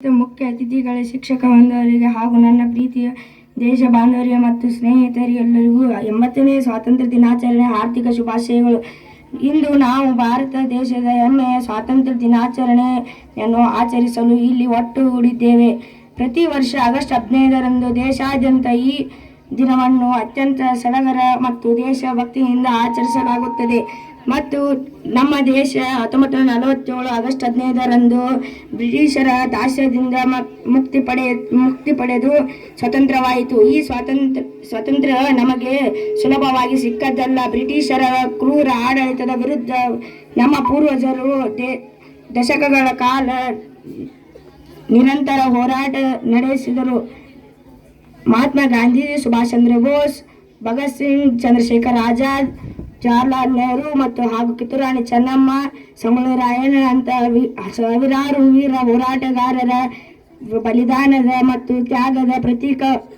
ಮುಖ್ಯ ಅತಿಥಿಗಳೇ, ಶಿಕ್ಷಕ ಬಾಂಧವರಿಗೆ ಹಾಗೂ ನನ್ನ ಪ್ರೀತಿಯ ದೇಶ ಬಾಂಧವರಿಗೆ ಮತ್ತು ಸ್ನೇಹಿತರಿಗೆಲ್ಲರಿಗೂ 80ನೇ ಸ್ವಾತಂತ್ರ್ಯ ದಿನಾಚರಣೆ ಹಾರ್ದಿಕ ಶುಭಾಶಯಗಳು. ಇಂದು ನಾವು ಭಾರತ ದೇಶದ ಹೆಮ್ಮೆಯ ಸ್ವಾತಂತ್ರ್ಯ ದಿನಾಚರಣೆಯನ್ನು ಆಚರಿಸಲು ಇಲ್ಲಿ ಒಟ್ಟುಗೂಡಿದ್ದೇವೆ. ಪ್ರತಿ ವರ್ಷ ಆಗಸ್ಟ್ 15ರಂದು ದೇಶಾದ್ಯಂತ ಈ ದಿನವನ್ನು ಅತ್ಯಂತ ಸಡಗರ ಮತ್ತು ದೇಶಭಕ್ತಿಯಿಂದ ಆಚರಿಸಲಾಗುತ್ತದೆ. ಮತ್ತು ನಮ್ಮ ದೇಶ 1947 ಆಗಸ್ಟ್ 15ರಂದು ಬ್ರಿಟಿಷರ ದಾಸ್ಯದಿಂದ ಮುಕ್ತಿ ಪಡೆದು ಸ್ವತಂತ್ರವಾಯಿತು. ಈ ಸ್ವಾತಂತ್ರ್ಯ ನಮಗೆ ಸುಲಭವಾಗಿ ಸಿಕ್ಕದ್ದಲ್ಲ. ಬ್ರಿಟಿಷರ ಕ್ರೂರ ಆಡಳಿತದ ವಿರುದ್ಧ ನಮ್ಮ ಪೂರ್ವಜರು ದಶಕಗಳ ಕಾಲ ನಿರಂತರ ಹೋರಾಟ ನಡೆಸಿದರು. ಮಹಾತ್ಮ ಗಾಂಧಿ, ಸುಭಾಷ್ ಚಂದ್ರ ಬೋಸ್, ಭಗತ್ ಸಿಂಗ್, ಚಂದ್ರಶೇಖರ್ ಆಜಾದ್, ಜವಾಹರ್ಲಾಲ್ ನೆಹರು ಮತ್ತು ಹಾಗೂ ಕಿತ್ತೂರಾಣಿ ಚೆನ್ನಮ್ಮ, ಸಂಗೊಳ್ಳಿ ರಾಯಣ್ಣ ಅಂತ ಸಾವಿರಾರು ವೀರ ಹೋರಾಟಗಾರರ ಬಲಿದಾನದ ಮತ್ತು ತ್ಯಾಗದ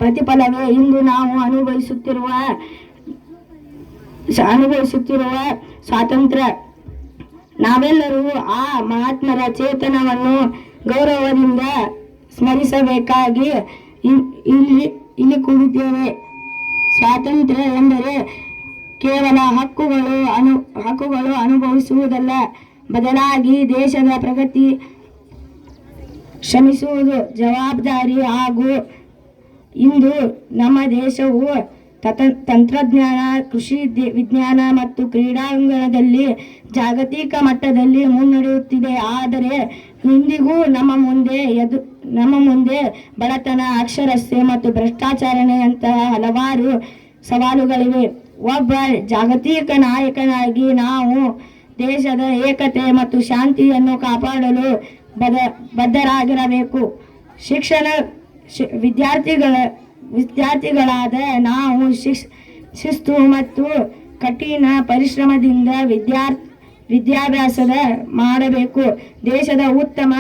ಪ್ರತಿಫಲವೇ ಇಂದು ನಾವು ಅನುಭವಿಸುತ್ತಿರುವ ಸ್ವಾತಂತ್ರ್ಯ. ನಾವೆಲ್ಲರೂ ಆ ಮಹಾತ್ಮರ ಚೇತನವನ್ನು ಗೌರವದಿಂದ ಸ್ಮರಿಸಬೇಕಾಗಿ ಇಲ್ಲಿ ಕೂಡಿದ್ದೇವೆ. ಸ್ವಾತಂತ್ರ್ಯ ಎಂದರೆ ಕೇವಲ ಹಕ್ಕುಗಳು ಅನುಭವಿಸುವುದಲ್ಲ, ಬದಲಾಗಿ ದೇಶದ ಪ್ರಗತಿ ಶ್ರಮಿಸುವುದು ಜವಾಬ್ದಾರಿ. ಹಾಗೂ ಇಂದು ನಮ್ಮ ದೇಶವು ತಂತ್ರಜ್ಞಾನ, ಕೃಷಿ, ವಿಜ್ಞಾನ ಮತ್ತು ಕ್ರೀಡಾಂಗಣದಲ್ಲಿ ಜಾಗತಿಕ ಮಟ್ಟದಲ್ಲಿ ಮುನ್ನಡೆಯುತ್ತಿದೆ. ಆದರೆ ಇಂದಿಗೂ ನಮ್ಮ ಮುಂದೆ ಬಡತನ, ಅಕ್ಷರಸ್ಯತೆ ಮತ್ತು ಭ್ರಷ್ಟಾಚಾರದಂತಹ ಹಲವಾರು ಸವಾಲುಗಳಿವೆ. ಒಬ್ಬ ಜಾಗತಿಕ ನಾಯಕನಾಗಿ ನಾವು ದೇಶದ ಏಕತೆ ಮತ್ತು ಶಾಂತಿಯನ್ನು ಕಾಪಾಡಲು ಬದ್ಧರಾಗಿರಬೇಕು. ವಿದ್ಯಾರ್ಥಿಗಳಾದ ನಾವು ಶಿಸ್ತು ಮತ್ತು ಕಠಿಣ ಪರಿಶ್ರಮದಿಂದ ವಿದ್ಯಾಭ್ಯಾಸ ಮಾಡಬೇಕು. ದೇಶದ ಉತ್ತಮ